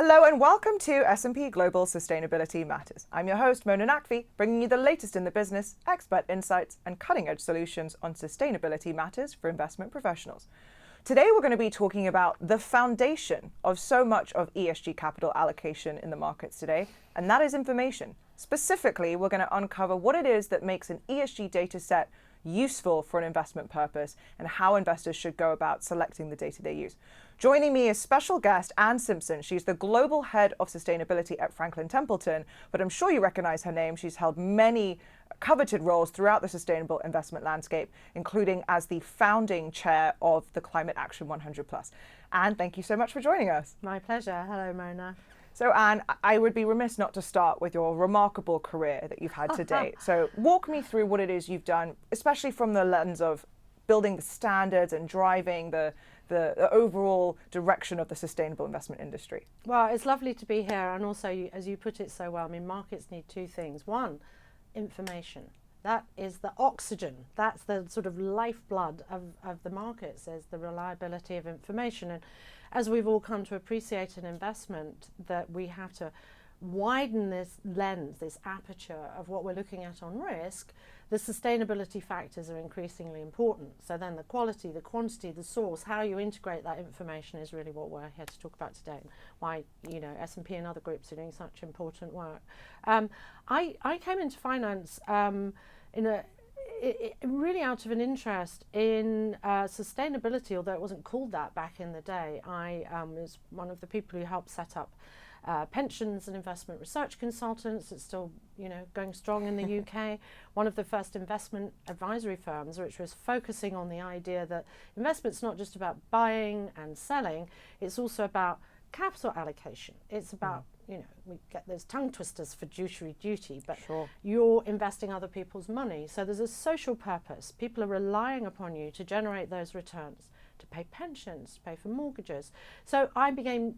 Hello and welcome to S&P Global Sustainability Matters. I'm your host, Mona Naqvi, bringing you the latest in the business, expert insights, and cutting-edge solutions on sustainability matters for investment professionals. Today, we're going to be talking about the foundation of so much of ESG capital allocation in the markets today, and that is information. Specifically, we're going to uncover what it is that makes an ESG data set useful for an investment purpose and how investors should go about selecting the data they use. Joining me is special guest Anne Simpson. She's the Global Head of Sustainability at Franklin Templeton, but I'm sure you recognize her name. She's held many coveted roles throughout the sustainable investment landscape, including as the founding chair of the Climate Action 100+. Anne, thank you so much for joining us. My pleasure. Hello, Mona. So Anne, I would be remiss not to start with your remarkable career that you've had to date. So walk me through what it is you've done, especially from the lens of building the standards and driving the overall direction of the sustainable investment industry. Well, it's lovely to be here. And also, as you put it so well, I mean, markets need two things. One, information. That is the oxygen. That's the sort of lifeblood of the markets, is the reliability of information. And as we've all come to appreciate in investment, that we have to widen this lens, this aperture of what we're looking at on risk, the sustainability factors are increasingly important. So then the quality, the quantity, the source, how you integrate that information is really what we're here to talk about today. Why, you know, S&P and other groups are doing such important work. I came into finance really out of an interest in sustainability, although it wasn't called that back in the day. I was one of the people who helped set up pensions and investment research consultants. It's still, you know, going strong in the UK. One of the first investment advisory firms, which was focusing on the idea that investment's not just about buying and selling, it's also about capital allocation. It's about, you know, we get those tongue twisters, fiduciary duty, but Sure. You're investing other people's money. So there's a social purpose. People are relying upon you to generate those returns, to pay pensions, to pay for mortgages. So I became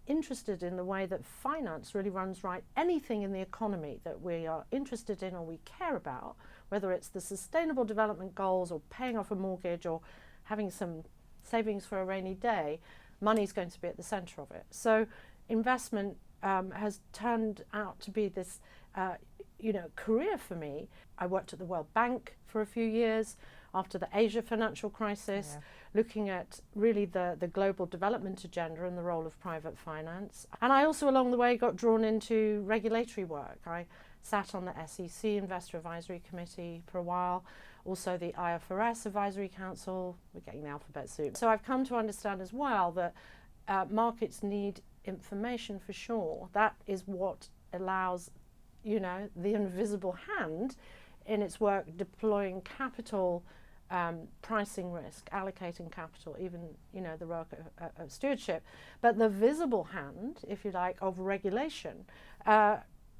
interested in the way that finance really runs right anything in the economy that we are interested in or we care about, whether it's the sustainable development goals or paying off a mortgage or having some savings for a rainy day, money's going to be at the center of it. So investment has turned out to be this career for me. I worked at the World Bank for a few years after the Asia financial crisis, looking at really the global development agenda and the role of private finance. And I also along the way got drawn into regulatory work. I sat on the SEC Investor Advisory Committee for a while, also the IFRS Advisory Council. We're getting the alphabet soup. So I've come to understand as well that markets need information for sure. That is what allows, you know, the invisible hand in its work deploying capital, pricing risk, allocating capital, even, you know, the work of stewardship. But the visible hand, if you like, of regulation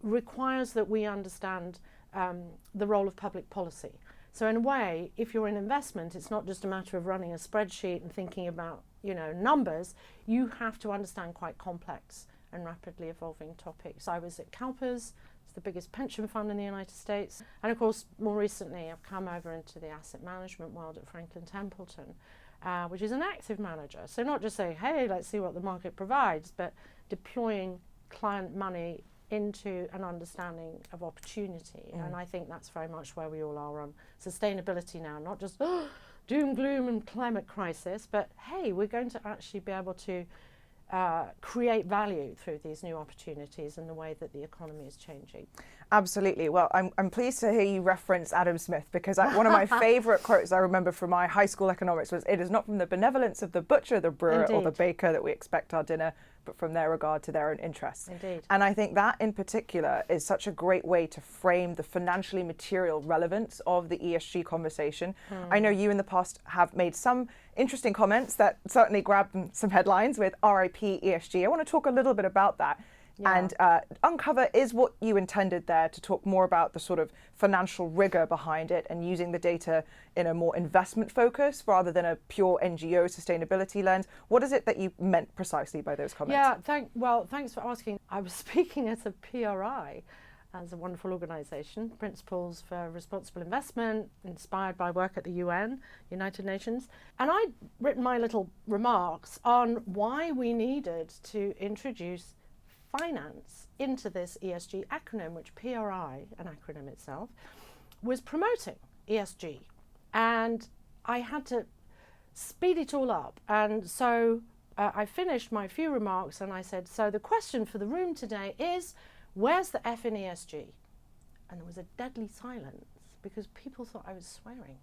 requires that we understand the role of public policy. So in a way, if you're in investment, it's not just a matter of running a spreadsheet and thinking about, you know, numbers. You have to understand quite complex and rapidly evolving topics. I was at CalPERS, it's the biggest pension fund in the United States. And of course, more recently, I've come over into the asset management world at Franklin Templeton, which is an active manager. So not just saying, hey, let's see what the market provides, but deploying client money into an understanding of opportunity. And I think that's very much where we all are on sustainability now, not just doom, gloom and climate crisis, but hey, we're going to actually be able to create value through these new opportunities and the way that the economy is changing. Absolutely. Well, I'm pleased to hear you reference Adam Smith, because one of my favorite quotes I remember from my high school economics was, "It is not from the benevolence of the butcher, the brewer, Indeed. or the baker that we expect our dinner, but from their regard to their own interests." Indeed. And I think that in particular is such a great way to frame the financially material relevance of the ESG conversation. I know you in the past have made some interesting comments that certainly grabbed some headlines with RIP ESG. I want to talk a little bit about that. Yeah. And uncover, is what you intended there to talk more about the sort of financial rigor behind it and using the data in a more investment focus rather than a pure NGO sustainability lens? What is it that you meant precisely by those comments? Yeah, thanks for asking. I was speaking at a PRI, as a wonderful organisation, Principles for Responsible Investment, inspired by work at the UN, United Nations. And I'd written my little remarks on why we needed to introduce finance into this ESG acronym, which PRI, an acronym itself, was promoting ESG. And I had to speed it all up. And so I finished my few remarks and I said, so the question for the room today is, where's the F in ESG? And there was a deadly silence because people thought I was swearing.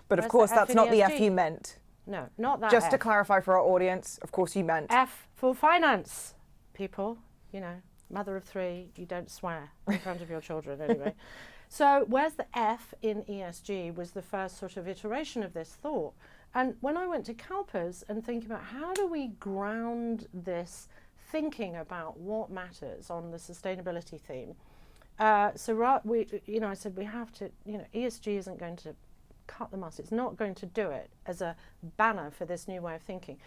But of course, that's not the F you meant. No, not that Just F. to clarify for our audience, of course you meant. F for finance, people. You know, mother of 3, you don't swear in front of your children anyway. So where's the F in ESG was the first sort of iteration of this thought. And when I went to CalPERS and thinking about how do we ground this thinking about what matters on the sustainability theme, I said we have to, ESG isn't going to cut the mustard. It's not going to do it as a banner for this new way of thinking.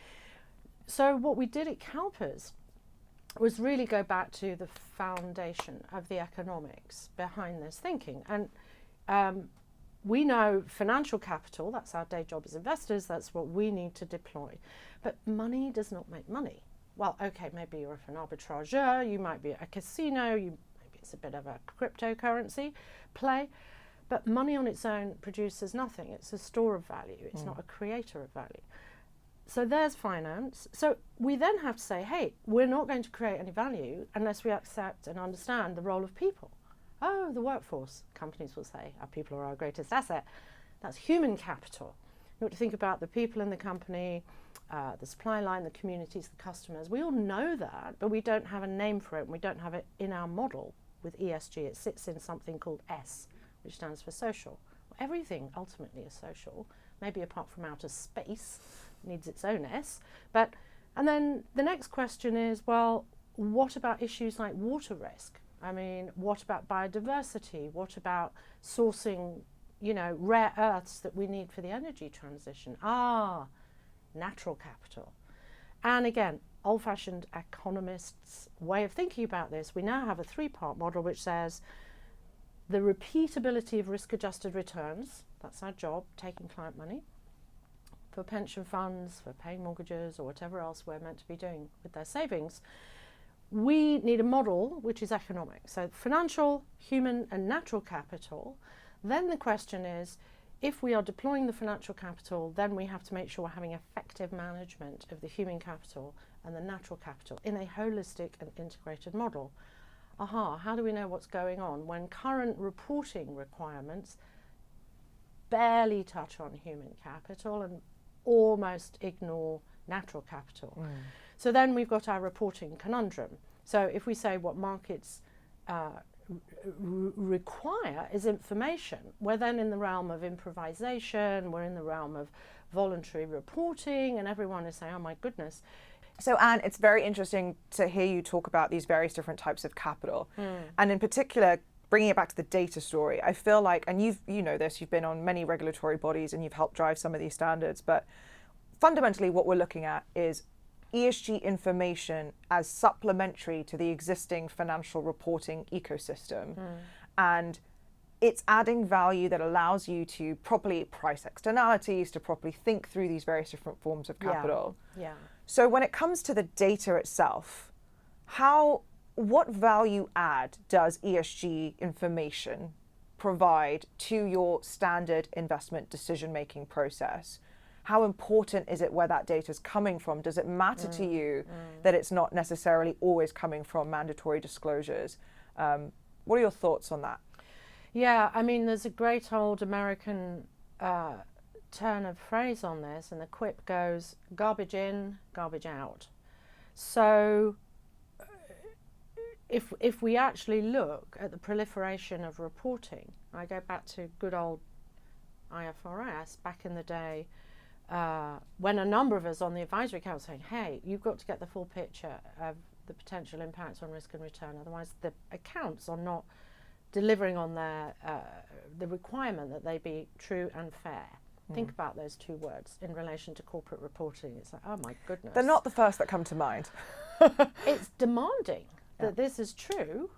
So what we did at CalPERS was really go back to the foundation of the economics behind this thinking. And we know financial capital, that's our day job as investors, that's what we need to deploy. But money does not make money. Well, okay, maybe you're an arbitrageur, you might be a casino, maybe it's a bit of a cryptocurrency play, but money on its own produces nothing. It's a store of value, it's not a creator of value. So there's finance. So we then have to say, hey, we're not going to create any value unless we accept and understand the role of people. Oh, the workforce, companies will say, our people are our greatest asset. That's human capital. You have to think about the people in the company, the supply line, the communities, the customers. We all know that, but we don't have a name for it, and we don't have it in our model with ESG. It sits in something called S, which stands for social. Well, everything ultimately is social, maybe apart from outer space, needs its own S. And then the next question is, well, what about issues like water risk? I mean, what about biodiversity? What about sourcing, rare earths that we need for the energy transition? Natural capital. And again, old-fashioned economists' way of thinking about this, we now have a 3-part model which says the repeatability of risk-adjusted returns, that's our job, taking client money, for pension funds, for paying mortgages or whatever else we're meant to be doing with their savings. We need a model which is economic. So financial, human and natural capital. Then the question is, if we are deploying the financial capital, then we have to make sure we're having effective management of the human capital and the natural capital in a holistic and integrated model. How do we know what's going on when current reporting requirements barely touch on human capital and almost ignore natural capital? So then we've got our reporting conundrum. So if we say what markets require is information, we're then in the realm of improvisation, we're in the realm of voluntary reporting, and everyone is saying, oh my goodness. So Anne, it's very interesting to hear you talk about these various different types of capital. And in particular, bringing it back to the data story, I feel like, and you've been on many regulatory bodies and you've helped drive some of these standards, but fundamentally what we're looking at is ESG information as supplementary to the existing financial reporting ecosystem. And it's adding value that allows you to properly price externalities, to properly think through these various different forms of capital. Yeah. So when it comes to the data itself, what value add does ESG information provide to your standard investment decision-making process? How important is it where that data is coming from? Does it matter to you that it's not necessarily always coming from mandatory disclosures? What are your thoughts on that? Yeah, I mean, there's a great old American turn of phrase on this, and the quip goes, garbage in, garbage out. So if we actually look at the proliferation of reporting, I go back to good old IFRS back in the day, when a number of us on the advisory council saying, hey, you've got to get the full picture of the potential impacts on risk and return, otherwise the accounts are not delivering on their the requirement that they be true and fair. Think about those 2 words in relation to corporate reporting. It's like, oh my goodness. They're not the first that come to mind. It's demanding that this is true.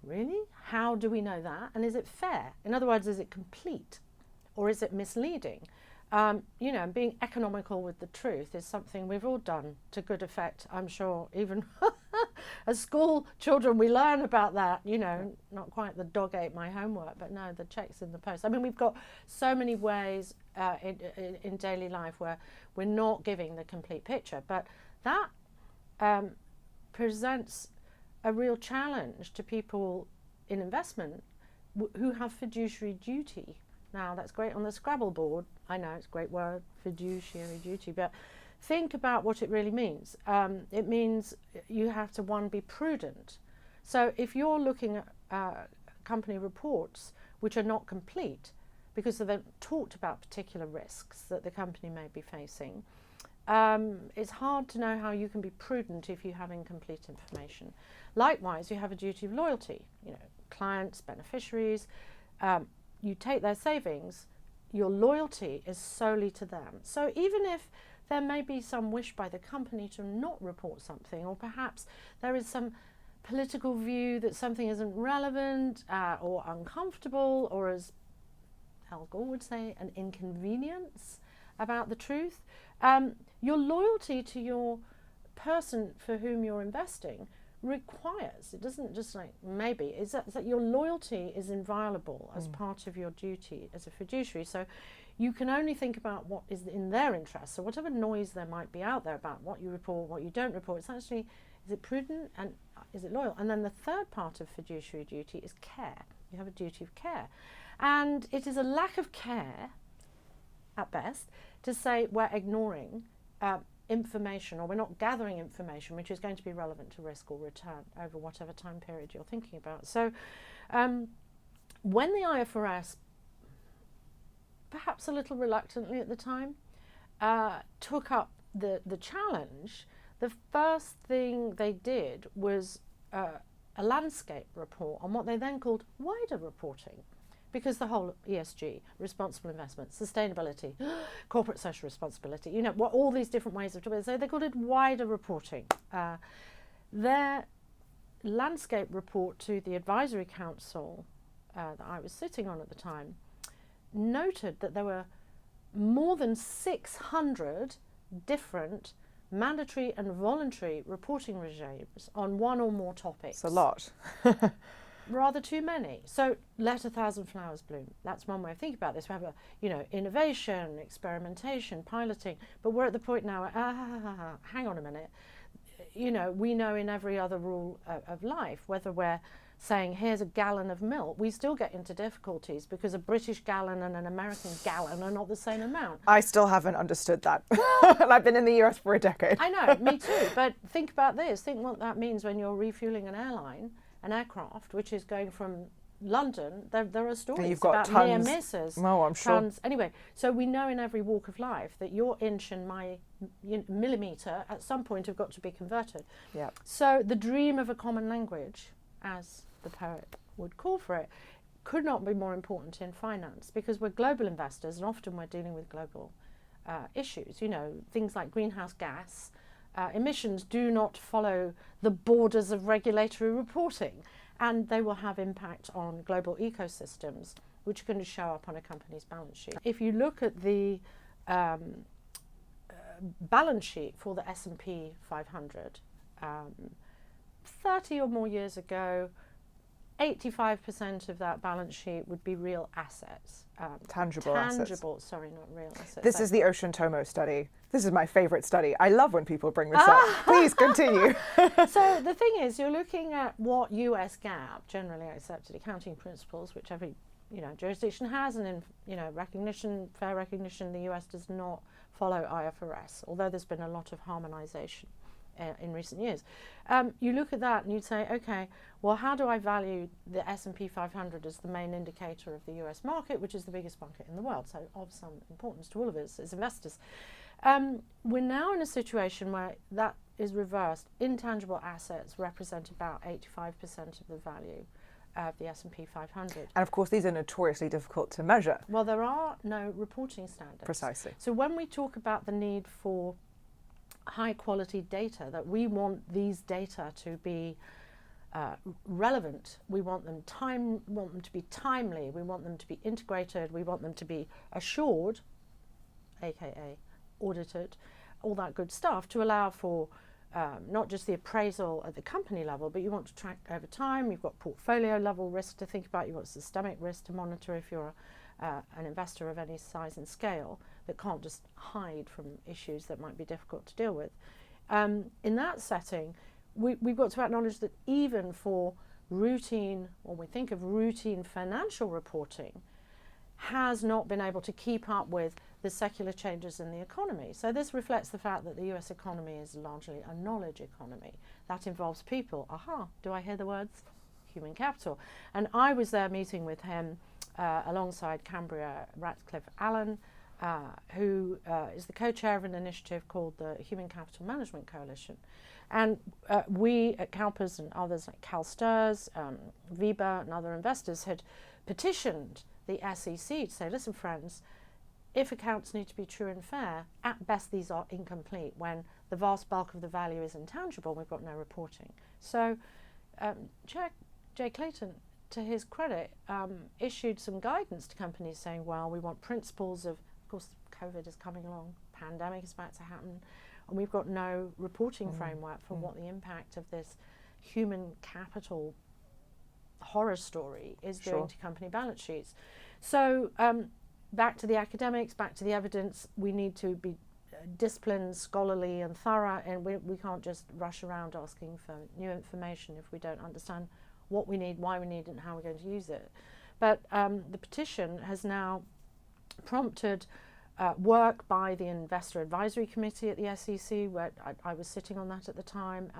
Really? How do we know that? And is it fair? In other words, is it complete or is it misleading? You know, being economical with the truth is something we've all done to good effect, I'm sure. Even as school children, we learn about that, you know, not quite the dog ate my homework, but no, the check's in the post. I mean, we've got so many ways in daily life where we're not giving the complete picture, but that presents a real challenge to people in investment who have fiduciary duty. Now, that's great on the Scrabble board. I know it's a great word, fiduciary duty, but think about what it really means. It means you have to, one, be prudent. So if you're looking at company reports which are not complete because they've talked about particular risks that the company may be facing, it's hard to know how you can be prudent if you have incomplete information. Likewise, you have a duty of loyalty. You know, clients, beneficiaries, you take their savings, your loyalty is solely to them. So even if there may be some wish by the company to not report something, or perhaps there is some political view that something isn't relevant or uncomfortable, or as Al Gore would say, an inconvenience about the truth, your loyalty to your person for whom you're investing requires, it doesn't just like maybe, is that your loyalty is inviolable as part of your duty as a fiduciary. So you can only think about what is in their interest. So whatever noise there might be out there about what you report, what you don't report, it's actually, is it prudent and is it loyal? And then the third part of fiduciary duty is care. You have a duty of care. And it is a lack of care, at best, to say we're ignoring information, or we're not gathering information which is going to be relevant to risk or return over whatever time period you're thinking about. So when the IFRS, perhaps a little reluctantly at the time, took up the challenge, the first thing they did was a landscape report on what they then called wider reporting. Because the whole ESG, responsible investment, sustainability, corporate social responsibility, you know, what all these different ways of doing it. So they called it wider reporting. Their landscape report to the advisory council that I was sitting on at the time noted that there were more than 600 different mandatory and voluntary reporting regimes on one or more topics. It's a lot. Rather too many. So let 1,000 flowers bloom. That's one way of thinking about this. We have innovation, experimentation, piloting, but we're at the point now where, hang on a minute. You know, we know in every other rule of life, whether we're saying here's a gallon of milk, we still get into difficulties because a British gallon and an American gallon are not the same amount. I still haven't understood that. And I've been in the US for a decade. I know, me too. But think about this. Think what that means when you're refueling an aircraft, which is going from London. There are stories about near misses. Oh, I'm sure. Tons. Anyway, so we know in every walk of life that your inch and my millimetre at some point have got to be converted. Yeah. So the dream of a common language, as the poet would call for it, could not be more important in finance, because we're global investors and often we're dealing with global issues. You know, things like greenhouse gas emissions do not follow the borders of regulatory reporting, and they will have impact on global ecosystems, which are going to show up on a company's balance sheet. If you look at the balance sheet for the S&P 500, 30 or more years ago, 85% of that balance sheet would be real assets. Tangible assets. Sorry, not real assets. This is the Ocean Tomo study. This is my favourite study. I love when people bring this up. Please continue. So the thing is, you're looking at what US GAAP, generally accepted accounting principles, which every jurisdiction has, and in fair recognition, the US does not follow IFRS, although there's been a lot of harmonisation in recent years. You look at that and you'd say, okay, well, how do I value the S&P 500 as the main indicator of the US market, which is the biggest market in the world, so of some importance to all of us as investors? We're now in a situation where that is reversed. Intangible assets represent about 85% of the value of the S&P 500. And of course, these are notoriously difficult to measure. Well, there are no reporting standards. Precisely. So when we talk about the need for high quality data, that we want these data to be relevant, we want them to be timely, we want them to be integrated, we want them to be assured, aka audited, all that good stuff, to allow for not just the appraisal at the company level, but you want to track over time. You've got portfolio level risk to think about. You've got systemic risk to monitor if you're an investor of any size and scale that can't just hide from issues that might be difficult to deal with. In that setting, we've got to acknowledge that even for routine, when we think of routine financial reporting, has not been able to keep up with the secular changes in the economy. So this reflects the fact that the US economy is largely a knowledge economy. That involves people. Aha, do I hear the words? Human capital. And I was there meeting with him alongside Cambria Ratcliffe Allen, who is the co-chair of an initiative called the Human Capital Management Coalition. And we at CalPERS and others like CalSTRS, VIBA and other investors had petitioned the SEC to say, listen friends, if accounts need to be true and fair, at best these are incomplete when the vast bulk of the value is intangible, we've got no reporting. So Jay Clayton, to his credit, issued some guidance to companies saying, well, we want principles of course, COVID is coming along, pandemic is about to happen, and we've got no reporting framework for what the impact of this human capital horror story is doing to company balance sheets. So back to the academics, back to the evidence, we need to be disciplined, scholarly and thorough, and we can't just rush around asking for new information if we don't understand what we need, why we need it, and how we're going to use it. But the petition has now prompted work by the Investor Advisory Committee at the SEC, where I was sitting on that at the time,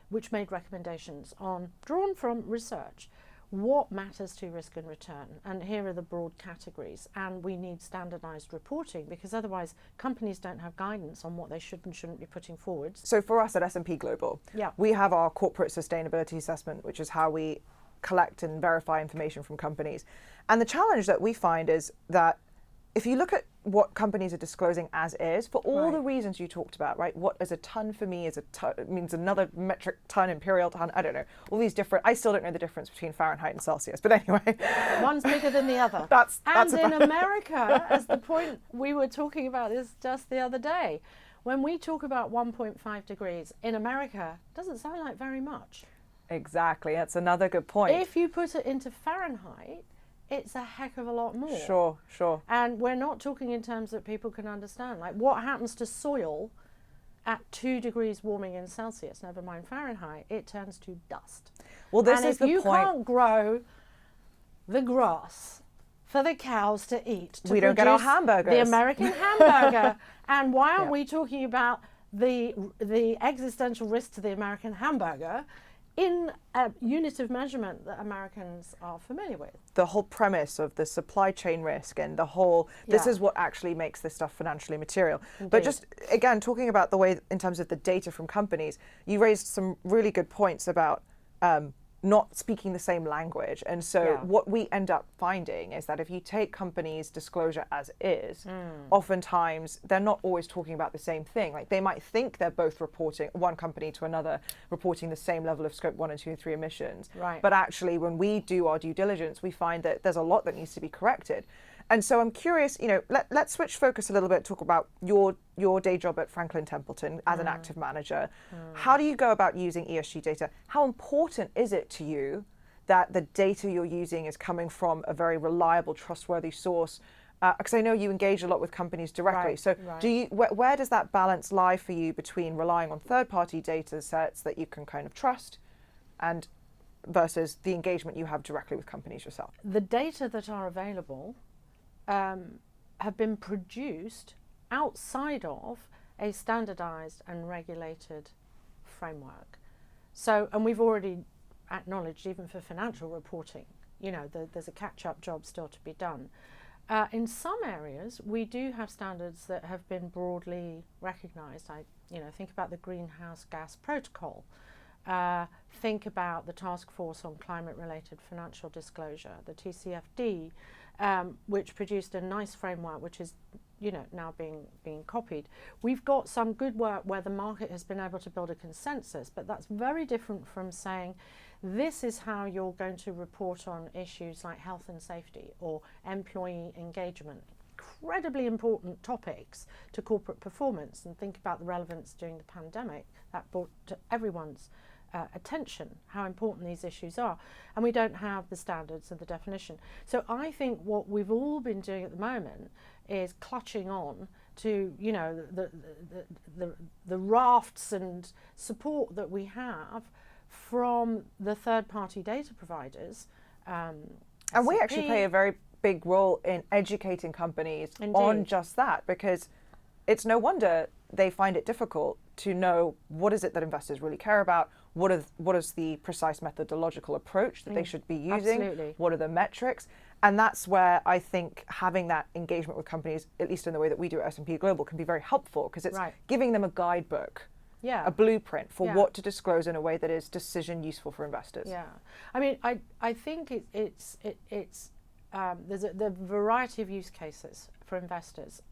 which made recommendations on, drawn from research, what matters to risk and return. And here are the broad categories. And we need standardized reporting, because otherwise companies don't have guidance on what they should and shouldn't be putting forward. So for us at S&P Global, we have our corporate sustainability assessment, which is how we collect and verify information from companies. And the challenge that we find is that if you look at what companies are disclosing as is, for all the reasons you talked about, right? What is a ton for me is means another metric ton, imperial ton, I don't know. All these different, I still don't know the difference between Fahrenheit and Celsius, but anyway. One's bigger than the other. That's in America, as the point we were talking about this just the other day, when we talk about 1.5 degrees in America, it doesn't sound like very much. Exactly, that's another good point. If you put it into Fahrenheit, it's a heck of a lot more. Sure. And we're not talking in terms that people can understand. Like, what happens to soil at 2 degrees warming in Celsius, never mind Fahrenheit? It turns to dust. Well, this is the point. And if you can't grow the grass for the cows to eat, to we don't get our hamburgers. The American hamburger. And why aren't we talking about the existential risk to the American hamburger in a unit of measurement that Americans are familiar with? The whole premise of the supply chain risk and the whole, this is what actually makes this stuff financially material. Indeed. But just, again, talking about the way, in terms of the data from companies, you raised some really good points about not speaking the same language. And so what we end up finding is that if you take companies' disclosure as is, oftentimes they're not always talking about the same thing. Like, they might think they're both reporting, one company to another, reporting the same level of scope 1 and 2 and 3 emissions. Right. But actually, when we do our due diligence, we find that there's a lot that needs to be corrected. And so I'm curious, let's switch focus a little bit, talk about your day job at Franklin Templeton as an active manager. How do you go about using ESG data? How important is it to you that the data you're using is coming from a very reliable, trustworthy source? Because I know you engage a lot with companies directly. Do you, where does that balance lie for you between relying on third-party data sets that you can kind of trust and versus the engagement you have directly with companies yourself? The data that are available have been produced outside of a standardized and regulated framework. So, and we've already acknowledged, even for financial reporting, there's a catch-up job still to be done. In some areas, we do have standards that have been broadly recognized. Think about the Greenhouse Gas Protocol. Think about the Task Force on Climate-Related Financial Disclosure, the TCFD, which produced a nice framework, which is, now being copied. We've got some good work where the market has been able to build a consensus, but that's very different from saying, this is how you're going to report on issues like health and safety or employee engagement. incredibly important topics to corporate performance. And think about the relevance during the pandemic that brought to everyone's attention how important these issues are, and we don't have the standards and the definition. So I think what we've all been doing at the moment is clutching on to, you know, the rafts and support that we have from the third-party data providers. And we actually play a very big role in educating companies Indeed. on just that, because it's no wonder they find it difficult to know what is it that investors really care about, what is the precise methodological approach that they should be using, Absolutely. what are the metrics. And that's where I think having that engagement with companies, at least in the way that we do at S&P Global, can be very helpful, because it's Right. giving them a guidebook, Yeah. a blueprint for Yeah. what to disclose in a way that is decision useful for investors. Yeah, I mean, I think it's there's the variety of use cases for investors.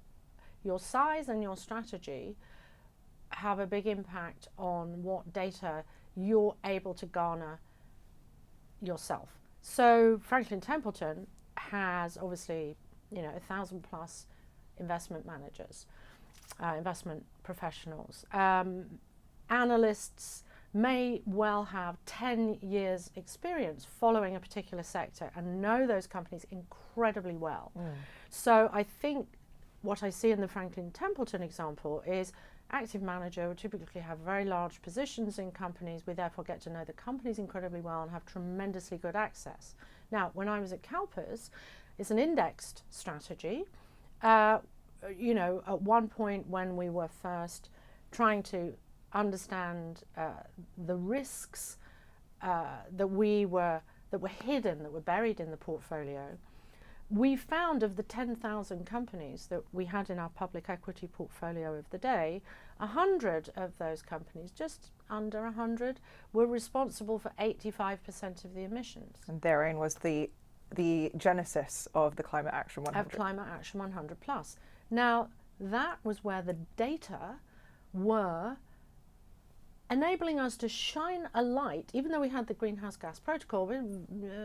Your size and your strategy have a big impact on what data you're able to garner yourself. So Franklin Templeton has obviously, you know, 1,000+ investment managers, investment professionals. Analysts may well have 10 years experience following a particular sector and know those companies incredibly well. So I think what I see in the Franklin Templeton example is active manager would typically have very large positions in companies. We therefore get to know the companies incredibly well and have tremendously good access. Now, when I was at CalPERS, it's an indexed strategy. You know, at one point when we were first trying to understand the risks that were hidden, that were buried in the portfolio, we found of the 10,000 companies that we had in our public equity portfolio of the day, 100 of those companies, just under 100, were responsible for 85% of the emissions. And therein was the genesis of the Climate Action 100. Of Climate Action 100 Plus. Now, that was where the data were enabling us to shine a light, even though we had the greenhouse gas protocol,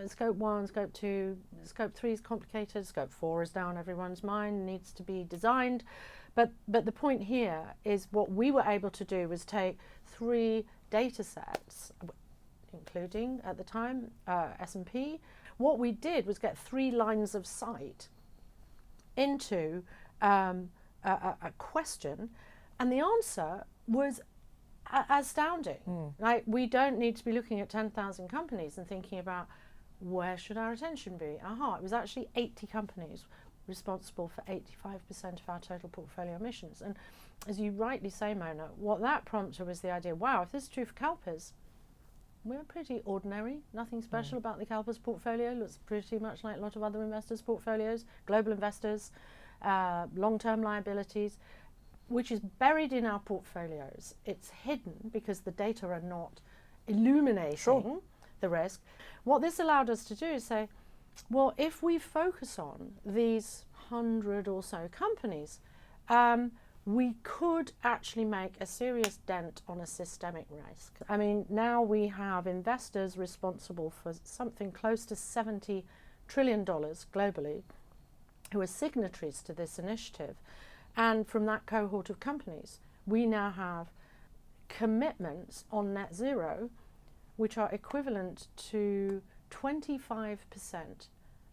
scope 1, scope 2, scope 3 is complicated, scope 4 is down everyone's mind, needs to be designed. But the point here is what we were able to do was take 3 data sets, including at the time S&P. What we did was get 3 lines of sight into a question, and the answer was astounding. Like, we don't need to be looking at 10,000 companies and thinking about where should our attention be. It was actually 80 companies responsible for 85% of our total portfolio emissions. And as you rightly say, Mona, what that prompted was the idea, wow, if this is true for CalPERS, we're pretty ordinary, nothing special about the CalPERS portfolio. Looks pretty much like a lot of other investors' portfolios, global investors, long-term liabilities, which is buried in our portfolios. It's hidden because the data are not illuminating the risk. What this allowed us to do is say, well, if we focus on these 100 or so companies, we could actually make a serious dent on a systemic risk. I mean, now we have investors responsible for something close to $70 trillion globally who are signatories to this initiative. And from that cohort of companies, we now have commitments on net zero, which are equivalent to 25%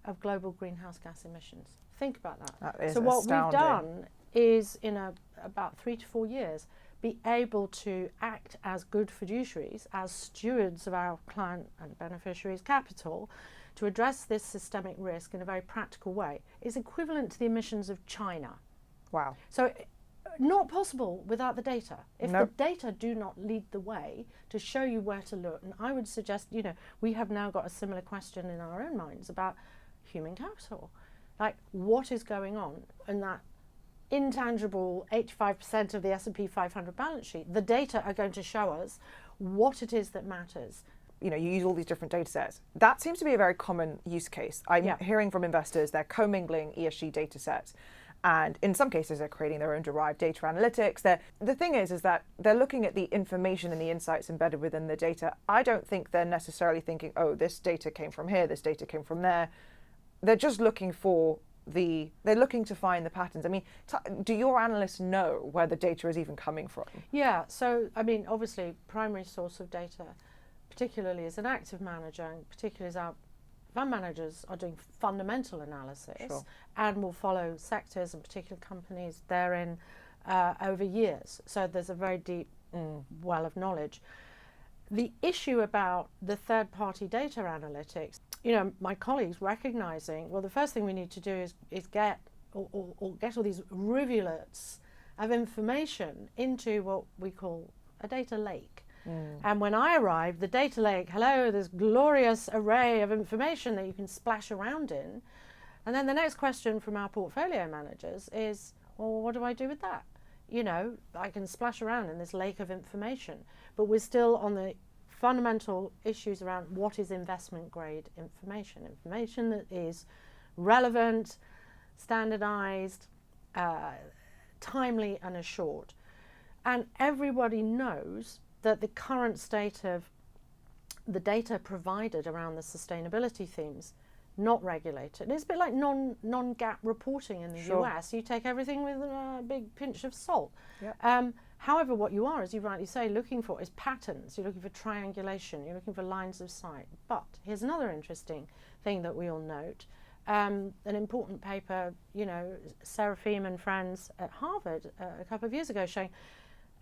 of global greenhouse gas emissions. Think about that. That is so what astounding. we've done is, in about 3 to 4 years, be able to act as good fiduciaries, as stewards of our client and beneficiaries' capital, to address this systemic risk in a very practical way. Is equivalent to the emissions of China. Wow. So not possible without the data. If Nope. the data do not lead the way to show you where to look, and I would suggest, you know, we have now got a similar question in our own minds about human capital. Like, what is going on in that intangible 85% of the S&P 500 balance sheet? The data are going to show us what it is that matters. You know, you use all these different data sets. That seems to be a very common use case. I'm hearing from investors, they're commingling ESG data sets. And in some cases, they're creating their own derived data analytics. The thing is that they're looking at the information and the insights embedded within the data. I don't think they're necessarily thinking, oh, this data came from here, this data came from there. They're just looking for they're looking to find the patterns. I mean, do your analysts know where the data is even coming from? Yeah, so I mean, obviously, primary source of data, particularly as an active manager, and particularly as our fund managers are doing fundamental analysis, Sure. and will follow sectors and particular companies therein over years. So there's a very deep well of knowledge. The issue about the third-party data analytics, you know, my colleagues recognizing, well, the first thing we need to do is get get all these rivulets of information into what we call a data lake. And when I arrived, the data lake, hello, this glorious array of information that you can splash around in. And then the next question from our portfolio managers is, well, what do I do with that? You know, I can splash around in this lake of information, but we're still on the fundamental issues around what is investment grade information that is relevant, standardized, timely and assured. And everybody knows that the current state of the data provided around the sustainability themes, not regulated. And it's a bit like non-GAAP reporting in the US. You take everything with a big pinch of salt. Yep. However, what you are, as you rightly say, looking for is patterns. You're looking for triangulation. You're looking for lines of sight. But here's another interesting thing that we all note. An important paper, you know, Seraphim and friends at Harvard a couple of years ago showing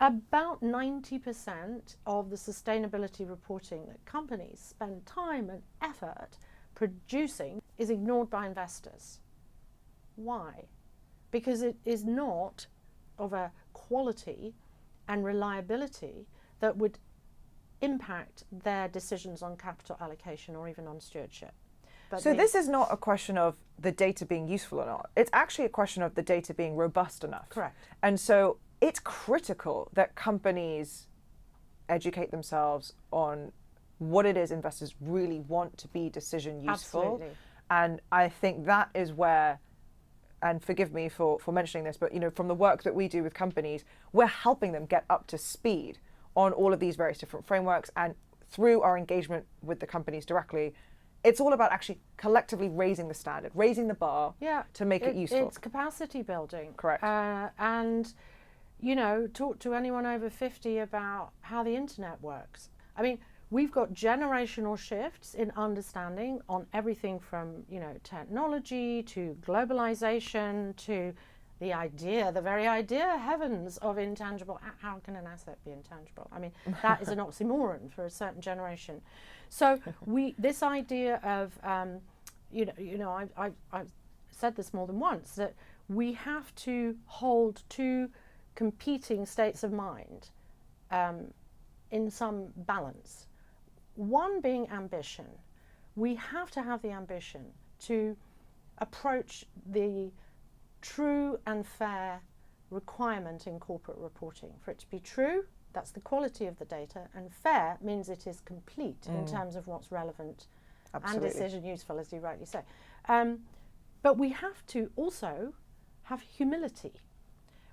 about 90% of the sustainability reporting that companies spend time and effort producing is ignored by investors. Why? Because it is not of a quality and reliability that would impact their decisions on capital allocation or even on stewardship. But so this is not a question of the data being useful or not. It's actually a question of the data being robust enough. Correct. And so it's critical that companies educate themselves on what it is investors really want to be decision useful. Absolutely. And I think that is where, and forgive me for mentioning this, but you know, from the work that we do with companies, we're helping them get up to speed on all of these various different frameworks. And through our engagement with the companies directly, it's all about actually collectively raising the standard, raising the bar to make it useful. It's capacity building. Correct. And, you know, talk to anyone over 50 about how the internet works. I mean, we've got generational shifts in understanding on everything from, you know, technology to globalization to the very idea, heavens, of intangible. How can an asset be intangible? I mean, that is an oxymoron for a certain generation. So this idea of, I've said this more than once, that we have to hold two competing states of mind in some balance. One being ambition. We have to have the ambition to approach the true and fair requirement in corporate reporting. For it to be true, that's the quality of the data, and fair means it is complete in terms of what's relevant and decision useful, as you rightly say. But we have to also have humility,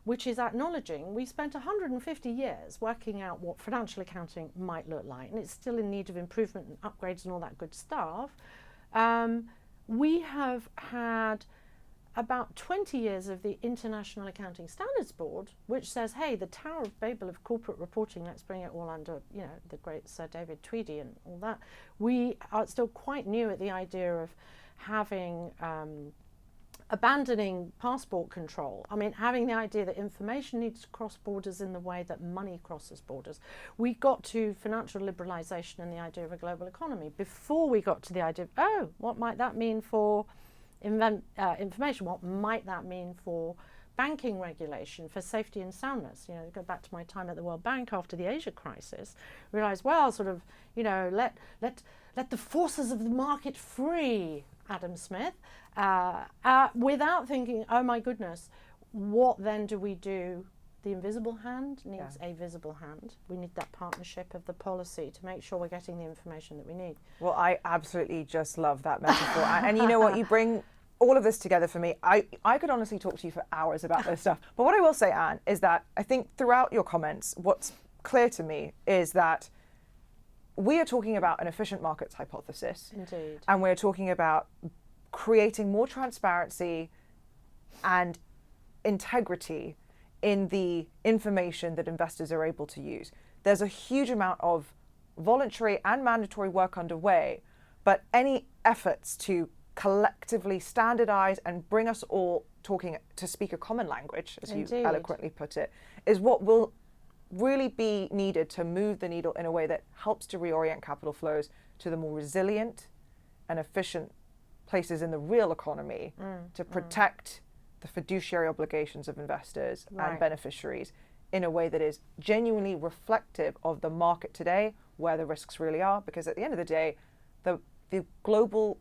which is acknowledging we spent 150 years working out what financial accounting might look like, and it's still in need of improvement and upgrades and all that good stuff. We have had about 20 years of the International Accounting Standards Board, which says, hey, the Tower of Babel of corporate reporting, let's bring it all under, you know, the great Sir David Tweedy and all that. We are still quite new at the idea of having abandoning passport control. I mean, having the idea that information needs to cross borders in the way that money crosses borders. We got to financial liberalisation and the idea of a global economy before we got to the idea of, oh, what might that mean for information? What might that mean for banking regulation, for safety and soundness? You know, go back to my time at the World Bank after the Asia crisis, realised, well, sort of, you know, let the forces of the market free, Adam Smith, without thinking, oh my goodness, what then do we do? The invisible hand needs a visible hand. We need that partnership of the policy to make sure we're getting the information that we need. Well, I absolutely just love that metaphor. And you know what? You bring all of this together for me. I could honestly talk to you for hours about this stuff. But what I will say, Anne, is that I think throughout your comments, what's clear to me is that we are talking about an efficient markets hypothesis. Indeed. And we're talking about creating more transparency and integrity in the information that investors are able to use. There's a huge amount of voluntary and mandatory work underway, but any efforts to collectively standardize and bring us all talking to speak a common language, as Indeed. you eloquently put it, is what will really be needed to move the needle in a way that helps to reorient capital flows to the more resilient and efficient places in the real economy to protect the fiduciary obligations of investors and beneficiaries in a way that is genuinely reflective of the market today, where the risks really are. Because at the end of the day, the global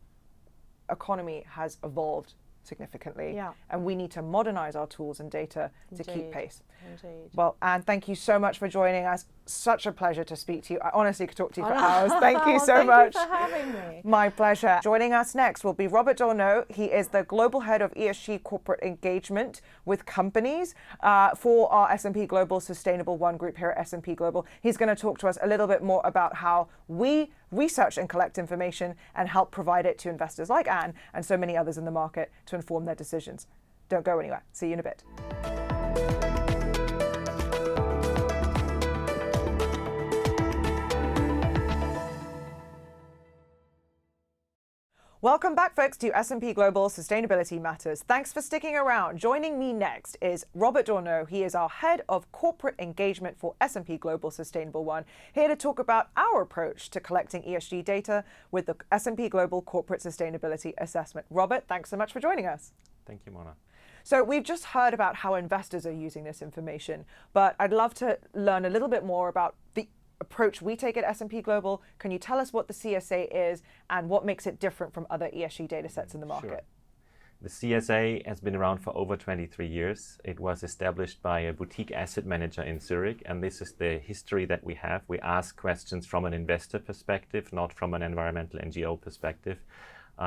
economy has evolved significantly, and we need to modernize our tools and data to keep pace. Indeed. Well, Anne, thank you so much for joining us. Such a pleasure to speak to you. I honestly could talk to you for hours. Thank you so much. Thank you for having me. My pleasure. Joining us next will be Robert Dorneau. He is the Global Head of ESG Corporate Engagement with companies for our S&P Global Sustainable One group here at S&P Global. He's going to talk to us a little bit more about how we research and collect information and help provide it to investors like Anne and so many others in the market to inform their decisions. Don't go anywhere. See you in a bit. Welcome back, folks, to S&P Global Sustainability Matters. Thanks for sticking around. Joining me next is Robert Dorneau. He is our Head of Corporate Engagement for S&P Global Sustainable One, here to talk about our approach to collecting ESG data with the S&P Global Corporate Sustainability Assessment. Robert, thanks so much for joining us. Thank you, Mona. So we've just heard about how investors are using this information, but I'd love to learn a little bit more about the approach we take at S&P Global. Can you tell us what the CSA is and what makes it different from other ESG data sets in the market? Sure. The CSA has been around for over 23 years. It was established by a boutique asset manager in Zurich, and this is the history that we have. We ask questions from an investor perspective, not from an environmental NGO perspective.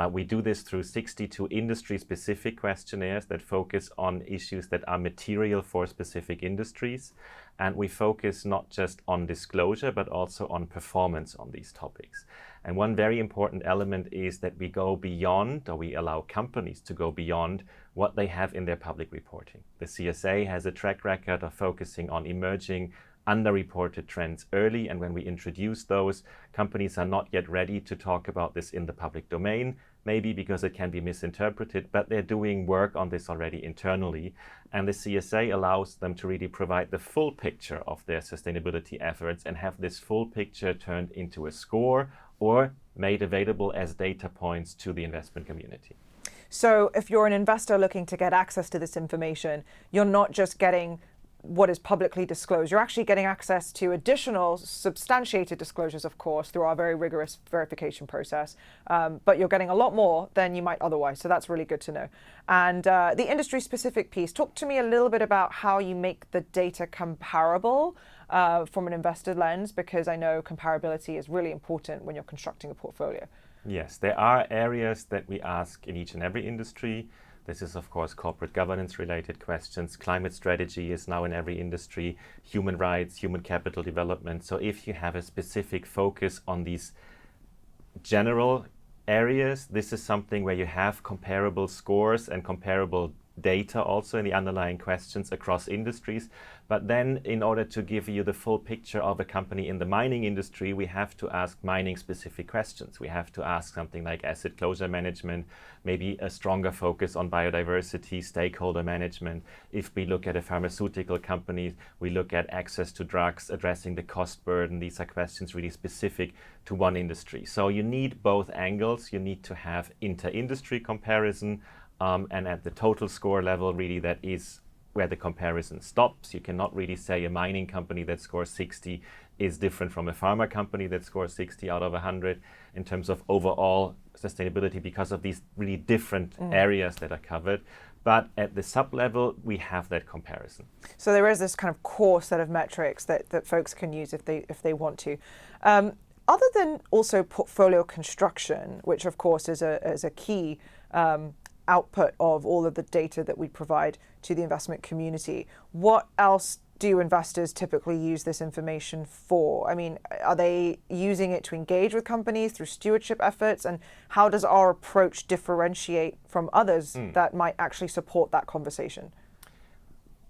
We do this through 62 industry-specific questionnaires that focus on issues that are material for specific industries. And we focus not just on disclosure, but also on performance on these topics. And one very important element is that we go beyond, or we allow companies to go beyond what they have in their public reporting. The CSA has a track record of focusing on emerging underreported trends early, and when we introduce those, companies are not yet ready to talk about this in the public domain, maybe because it can be misinterpreted, but they're doing work on this already internally. And the CSA allows them to really provide the full picture of their sustainability efforts and have this full picture turned into a score or made available as data points to the investment community. So if you're an investor looking to get access to this information, you're not just getting what is publicly disclosed. You're actually getting access to additional substantiated disclosures, of course, through our very rigorous verification process. But you're getting a lot more than you might otherwise. So that's really good to know. And the industry-specific piece, talk to me a little bit about how you make the data comparable from an investor lens, because I know comparability is really important when you're constructing a portfolio. Yes, there are areas that we ask in each and every industry. This is, of course, corporate governance-related questions. Climate strategy is now in every industry. Human rights, human capital development. So if you have a specific focus on these general areas, this is something where you have comparable scores and comparable data also in the underlying questions across industries. But then in order to give you the full picture of a company in the mining industry, we have to ask mining specific questions. We have to ask something like asset closure management, maybe a stronger focus on biodiversity, stakeholder management. If we look at a pharmaceutical company, we look at access to drugs, addressing the cost burden. These are questions really specific to one industry. So you need both angles. You need to have inter-industry comparison, and at the total score level, really, that is where the comparison stops. You cannot really say a mining company that scores 60 is different from a pharma company that scores 60 out of 100 in terms of overall sustainability, because of these really different areas that are covered. But at the sub-level, we have that comparison. So there is this kind of core set of metrics that folks can use if they want to. Other than also portfolio construction, which of course is a key output of all of the data that we provide to the investment community, what else do investors typically use this information for? I mean, are they using it to engage with companies through stewardship efforts? And how does our approach differentiate from others that might actually support that conversation?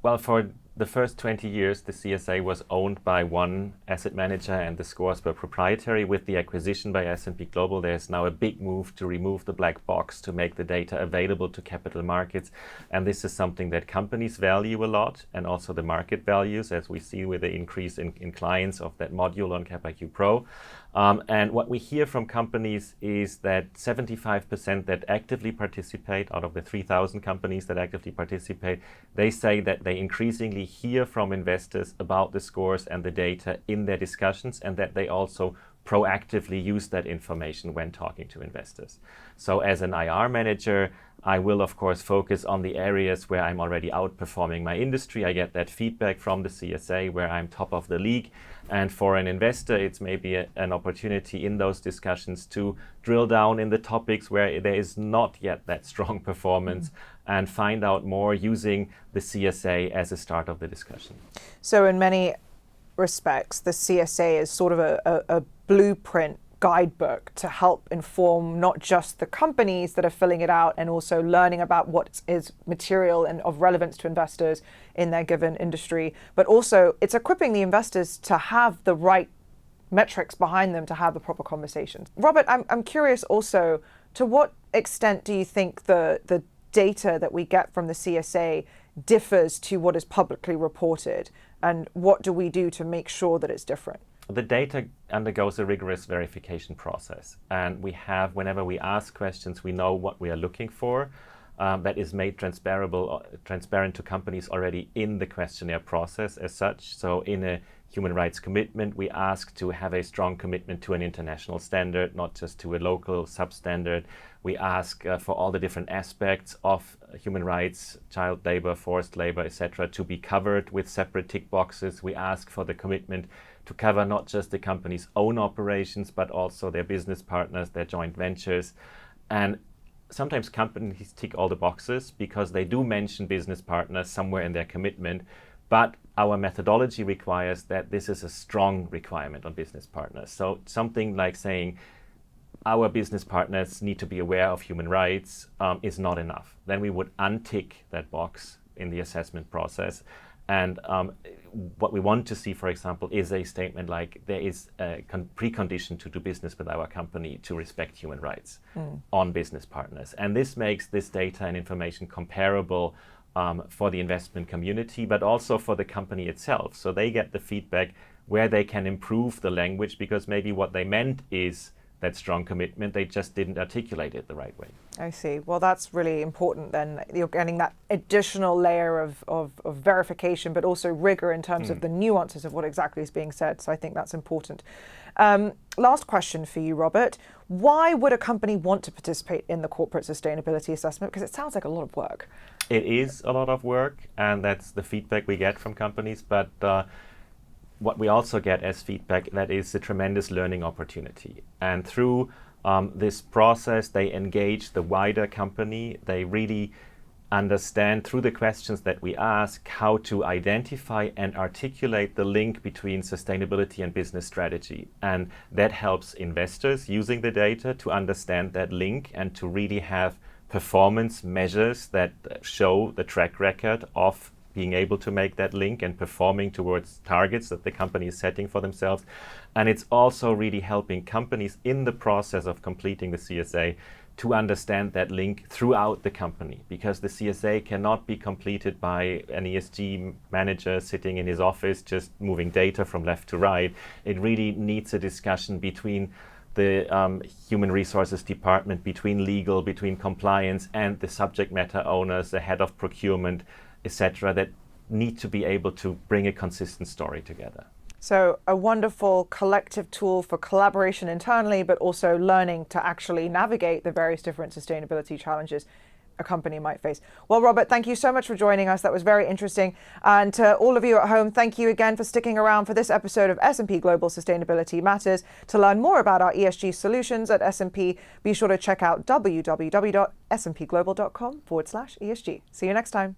Well, for the first 20 years, the CSA was owned by one asset manager and the scores were proprietary. With the acquisition by S&P Global, there's now a big move to remove the black box, to make the data available to capital markets. And this is something that companies value a lot, and also the market values, as we see with the increase in clients of that module on CapIQ Pro. And what we hear from companies is that 75% that actively participate, out of the 3,000 companies that actively participate, they say that they increasingly hear from investors about the scores and the data in their discussions, and that they also proactively use that information when talking to investors. So as an IR manager, I will of course focus on the areas where I'm already outperforming my industry. I get that feedback from the CSA where I'm top of the league. And for an investor, it's maybe an opportunity in those discussions to drill down in the topics where there is not yet that strong performance and find out more using the CSA as a start of the discussion. So in many respects, the CSA is sort of a blueprint guidebook to help inform not just the companies that are filling it out and also learning about what is material and of relevance to investors in their given industry, but also it's equipping the investors to have the right metrics behind them to have the proper conversations. Robert, I'm curious also, to what extent do you think the data that we get from the CSA differs to what is publicly reported, and what do we do to make sure that it's different? The data undergoes a rigorous verification process, and we have, whenever we ask questions, we know what we are looking for. That is made transparent to companies already in the questionnaire process as such. So in a human rights commitment, we ask to have a strong commitment to an international standard, not just to a local substandard. We ask for all the different aspects of human rights, child labor, forced labor, etc., to be covered with separate tick boxes. We ask for the commitment to cover not just the company's own operations, but also their business partners, their joint ventures. And sometimes companies tick all the boxes because they do mention business partners somewhere in their commitment, but our methodology requires that this is a strong requirement on business partners. So something like saying our business partners need to be aware of human rights is not enough. Then we would untick that box in the assessment process. And what we want to see, for example, is a statement like there is a precondition to do business with our company to respect human rights on business partners. And this makes this data and information comparable for the investment community, but also for the company itself. So they get the feedback where they can improve the language, because maybe what they meant is that strong commitment, they just didn't articulate it the right way. I see. Well, that's really important then. You're getting that additional layer of verification, but also rigor in terms of the nuances of what exactly is being said. So I think that's important. Last question for you, Robert. Why would a company want to participate in the corporate sustainability assessment? Because it sounds like a lot of work. It is a lot of work, and that's the feedback we get from companies. But what we also get as feedback, that is a tremendous learning opportunity. And through this process, they engage the wider company. They really understand through the questions that we ask how to identify and articulate the link between sustainability and business strategy. And that helps investors using the data to understand that link and to really have performance measures that show the track record of being able to make that link and performing towards targets that the company is setting for themselves. And it's also really helping companies in the process of completing the CSA to understand that link throughout the company, because the CSA cannot be completed by an ESG manager sitting in his office just moving data from left to right. It really needs a discussion between the human resources department, between legal, between compliance, and the subject matter owners, the head of procurement, etc., that need to be able to bring a consistent story together. So a wonderful collective tool for collaboration internally, but also learning to actually navigate the various different sustainability challenges a company might face. Well, Robert, thank you so much for joining us. That was very interesting. And to all of you at home, thank you again for sticking around for this episode of S&P Global Sustainability Matters. To learn more about our ESG solutions at S&P, be sure to check out www.spglobal.com/ESG. See you next time.